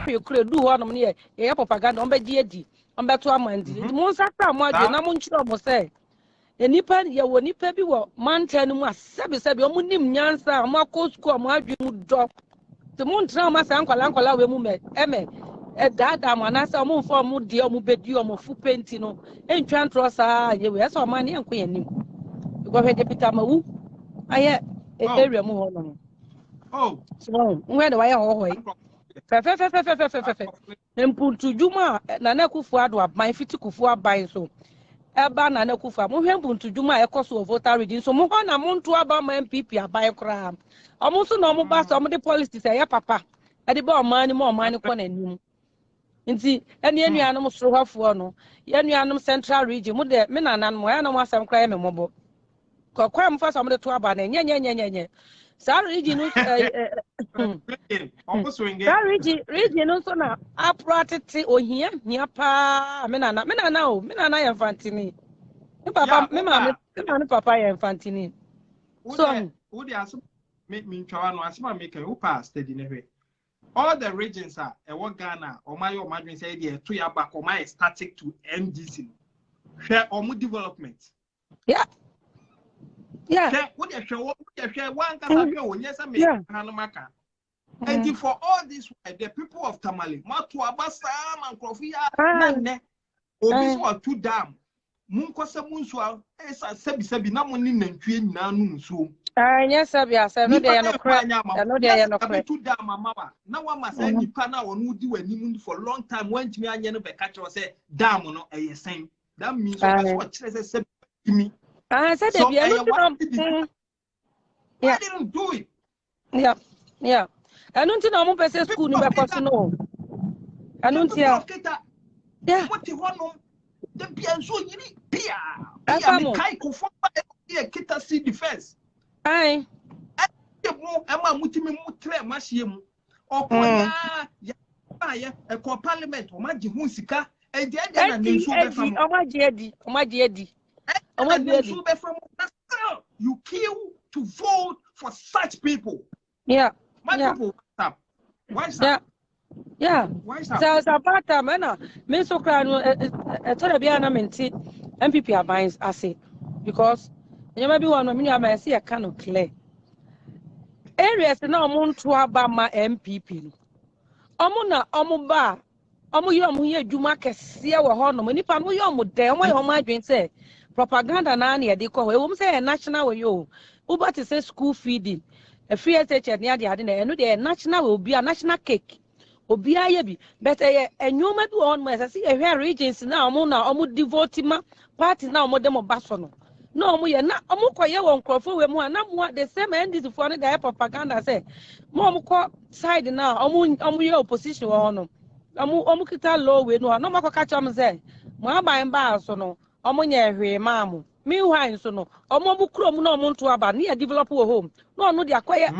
you could do one near a propaganda on Bedi, on Beto Amandi. The most after Madi, Namunchu almost say. A nipper, you will nipper be what Mountain was sabi omunim nyansa, Marco Squam, my dream drop. The moon trauma, uncle, woman, Emme. At that time, and as a moon for mood, dear Mubedio, full paintino, and Chantrosa, you were so money and queen. You go ahead, Deputy I had a area more. Oh, so where do I always? Mpuntu Juma, Nana Kufuadwa, my Fitikufua by so. Eba Nana Kufa, Mpuntu Juma, a cost of voter reading. So Mohana Montu about my NPP, by a crime. Almost no more bus, some of the policy say, Papa, at the bar money more money con and you. Indeed, any animal so have one, any animal central region, would the men and Moana was some crime and mobile. Crime for some of the Tuaban, and yeah. Sorry, region, region also now. I brought it or here, Niapa, Menana, Menana, Fantini. Papa, Menana, Papa, and Fantini. So, would you ask me to ask my maker who passed the dinner? All the regions are a one Ghana or my Madrid say, 2 years back or my static to MDC. Share or more development. Yeah. What you share one can go, yes, I mean, Hanamaka. And for all this, the people of Tamale, Matu Abasa, and Crofia, Nane, or this was too damn. Munkosa Munswa, as I said, Sabinamun and Queen Nanun so. Yes, I know they are not crying. I know they are not crying. Too damn, Mamma. Now one must say, Pana or would do any for a long time. When to me, I never catch or say, damn, or not a same. That means what said to me. I said, so I didn't do it. Yeah. I don't know more person school no personal. I don't see. Yeah. What you want? The pianso yini pia. I am kai ko for e kita see defense. Aye. Mo ama mutimi mutre mahie mu. Okoya ya e ko parliament o maji hu sika e je na nsu be fam. You kill to vote for such people. Yeah. People stop. Why is that? Yeah. Why is that? So about that, man. Me so cry no. Told be na menti NPP abans ase because you may be one me I see a kind of clear areas na omuntu aba ma NPP. Omo na omo ba. Omo ye omo ye adwuma kese wo ho no nipa no ye omo de omo ye omo adwen say propaganda na na ye de ko we wo say national we yo uba to say school feeding a free SHN near the adina no the national will be a national cake obi aye bi but enwoma bi on mo say e hwe regions na omo devote ma party na omo dem baso no no omo ye na omo koye won krofo we mu na mo the same NDC for the propaganda say mo ko side na omo ye opposition wo no omo kita low we no no makọ catch am say mo aban ba so no omo nya hwe maamu meanwhile so no omo bu krom na omo nto aba na develop wo home no no dia kwaye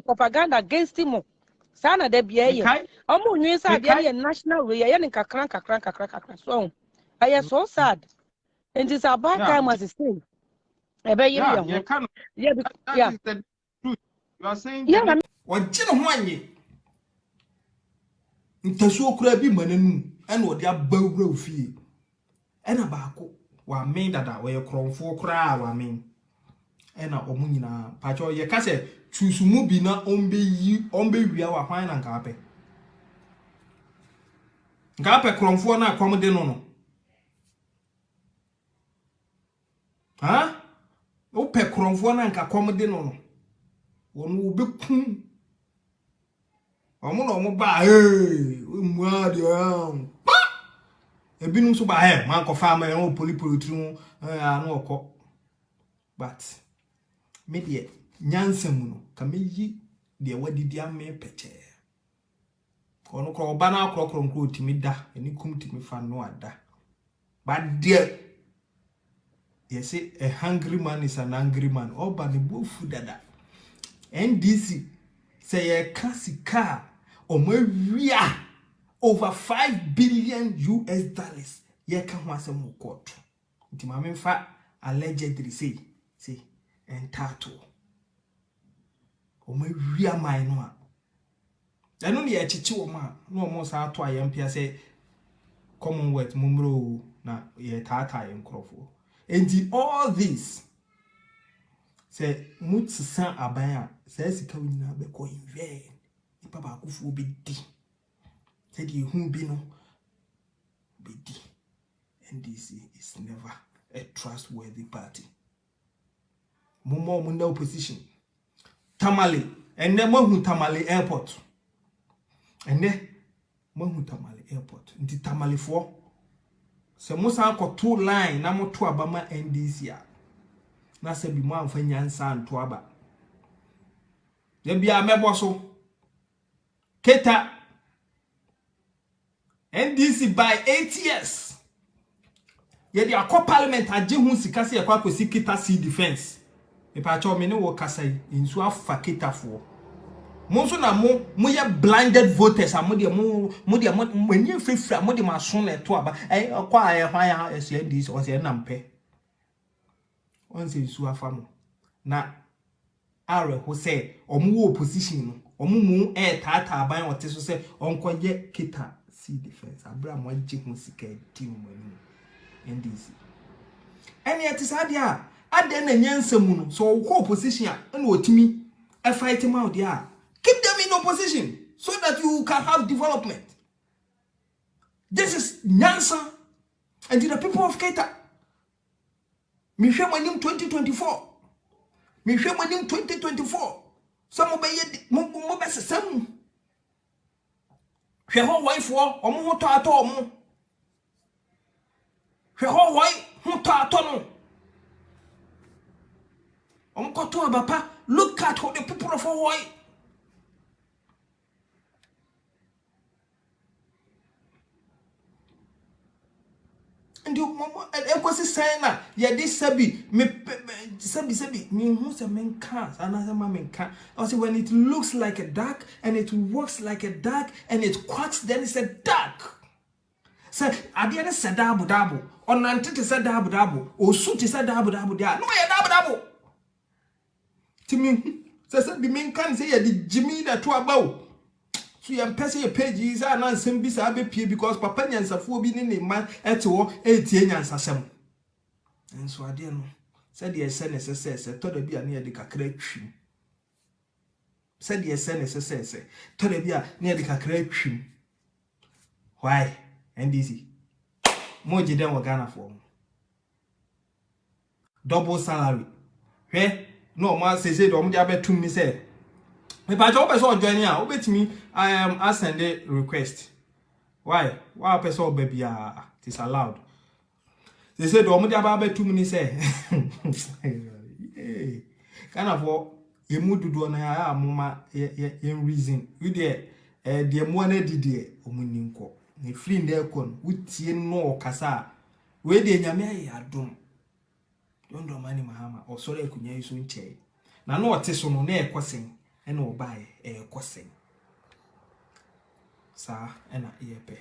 propaganda against him sana da biye ye omo nwi sa de ye national we ye ne kakran so I so sad and it's about time as say ebe ye you are saying that wajino hwanye ntasuo kura bi mananu ena odi abawura ofie ena baako wa men dada we kromfo kura wa men ena omunyina pacho ye ka se tusumu bi na ombe wia wa hwan na ngape kromfo na akomde no ha o pe kromfo na nka komde no wonu obekun omo no mo ba mu ade ebinum so ba man ko fa ma o polipolo tru anu okọ but me de nyansam no ka meyi de wadidi ame peche kono ko ba na akrokro nko timi da eni kum timi fa no ada but there you say a hungry man is an angry man oba ne bofu dada NDC say a kasika omawia over $5 billion US ye kan ho asem court nti ma memfa allegedly say entitled omawia man no eno ne ye chichi wo ma no mo sa ato ayempia say Commonwealth mumro na ye tata yenkrofo. And all this say mutsan abaya say sika wina be ko inve ipa ba kufu be di say di hu bi no be di. NDC is never a trustworthy party. Mumo mu na opposition tamale enne mahu tamale airport enne mahu tamale airport nti tamale fo se musa ko two line na moto abama NDC a na se bi mo amfa nyansa nto aba de bia mebo so keta NDC by 8 years ye di akọ parliament age hu sika se yakwa kosi keta sea defense e pa cho me ne wo kasai insu afa keta fo mo so na mo ye blinded voters amode mo mani frefra mo de maso na to aba kwa hwan ya NDC o se na mpe on se insu afa no na are ho se omo opposition no omo mu tata aban ote so se onkoye keta sea defense abra mo age hu sika di mo mani NDC ene yet sade a ade na nyansam no so wo opposition a na otimi e fight him out there. Keep them in opposition so that you can have development. This is nyansa and the people of Keta. Me hwe manim 2024. Me hwe manim 2024. Some obey mo be sesam. Hwe ho wife wo omo ho to ato omo. Hwe ho wai ho to ato no. Omo ko to abapa. Look at how the people of Hawaii. And you mama ekosi say na ye this sabi me sabi me hu se men can another man can. I say when it looks like a duck and it works like a duck and it quacks, then it's a duck. Say ade na se dabo onante te se dabo osu te se dabo dia no ye dabo timi say the men can say the Jimmy that to about. So you person your page is an ansem bi sa be pie because papa nyansafo bi ne man eto etie nyansasem. Enso ade no said the SNSS to da bia na ye de kakra twim. Said the SNSS to da bia na ye de kakra twim. Why NDC mo jiden wo Ghana for double salary. No man say do mo dia betum ni say me pa jo person join ya obetimi I am send a request. Why person baby it is allowed. They say do mo dia ba betum ni say kana for emu dudu na ya amoma in reason we there mo na didi omuni nko ne free na ekon wutie no kasa we de nyame ayi adom yondo mani mahama o sore ekunya yiso nche na no ote so no na ekosen ena obae ekosen sa ena epe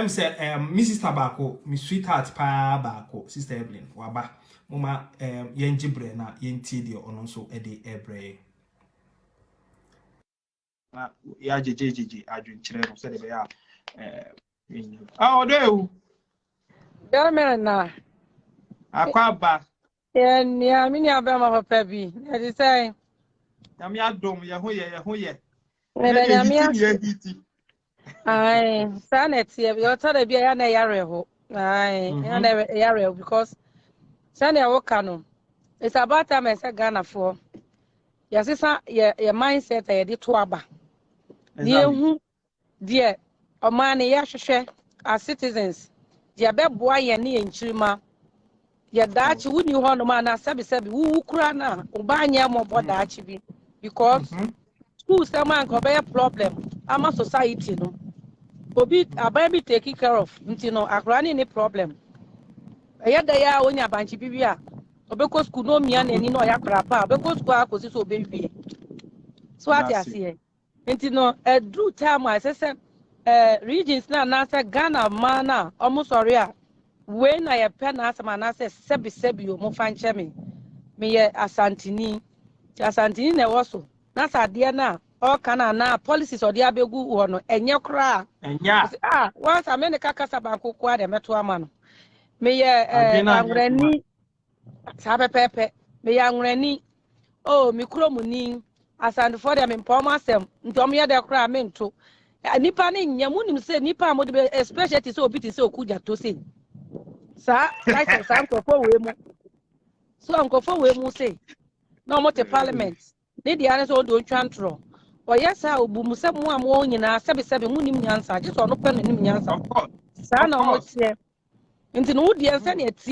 say Mrs. Tabako mi sweetheart pa bako sister Evelyn waba mama yenjibre na yenti de ono so ede ebre na ya jejejeje adwinkyere no se de be ya odo na akwaba yeah, mini abema papa bi. I say. Yami adom ye ho ye. Yami. Aye, sanet ye. You tell the bia na yare ho. Aye, na yare because sane ya wokano. It's about time I say Ghana for. Your sister your mindset ye di to aba. Die hu die omane ya hwehwe as citizens. Die beboa ye ne enchirima. Ya dachi wuni hono ma na sabi wu kura na ubanya mo bodachi bi because school say man ko be problem ama society no obi aban bi take care of nti no akra ni problem ya da ya onya banchi bibia obeko school no mia na ni no ya krapa obeko school akosi so obewie so ati ase nti no drew time I say regions na say Ghana man na almost sorry when I pen Asem and I say sebi o mo fanche me ye asantini na woso na sadeɛ na or can na policies or the abegu one and your cry. Once I made a cacasabanco quad a metuamano. May Reni Sabe Pepe, may young Reni, oh, Mikromuni, as and for them in Pomasem, Domia de cry meant to. Nipanin, Yamunim said Nipa would be especially so bitty so good to see. Sir, like some for women. So Uncle for women say, no more to parliament. Lady Anna's old chantro. Or yes, I will boom some more in our 77 moon answer, just on open in answer. Son, almost here. Into no dear, send it.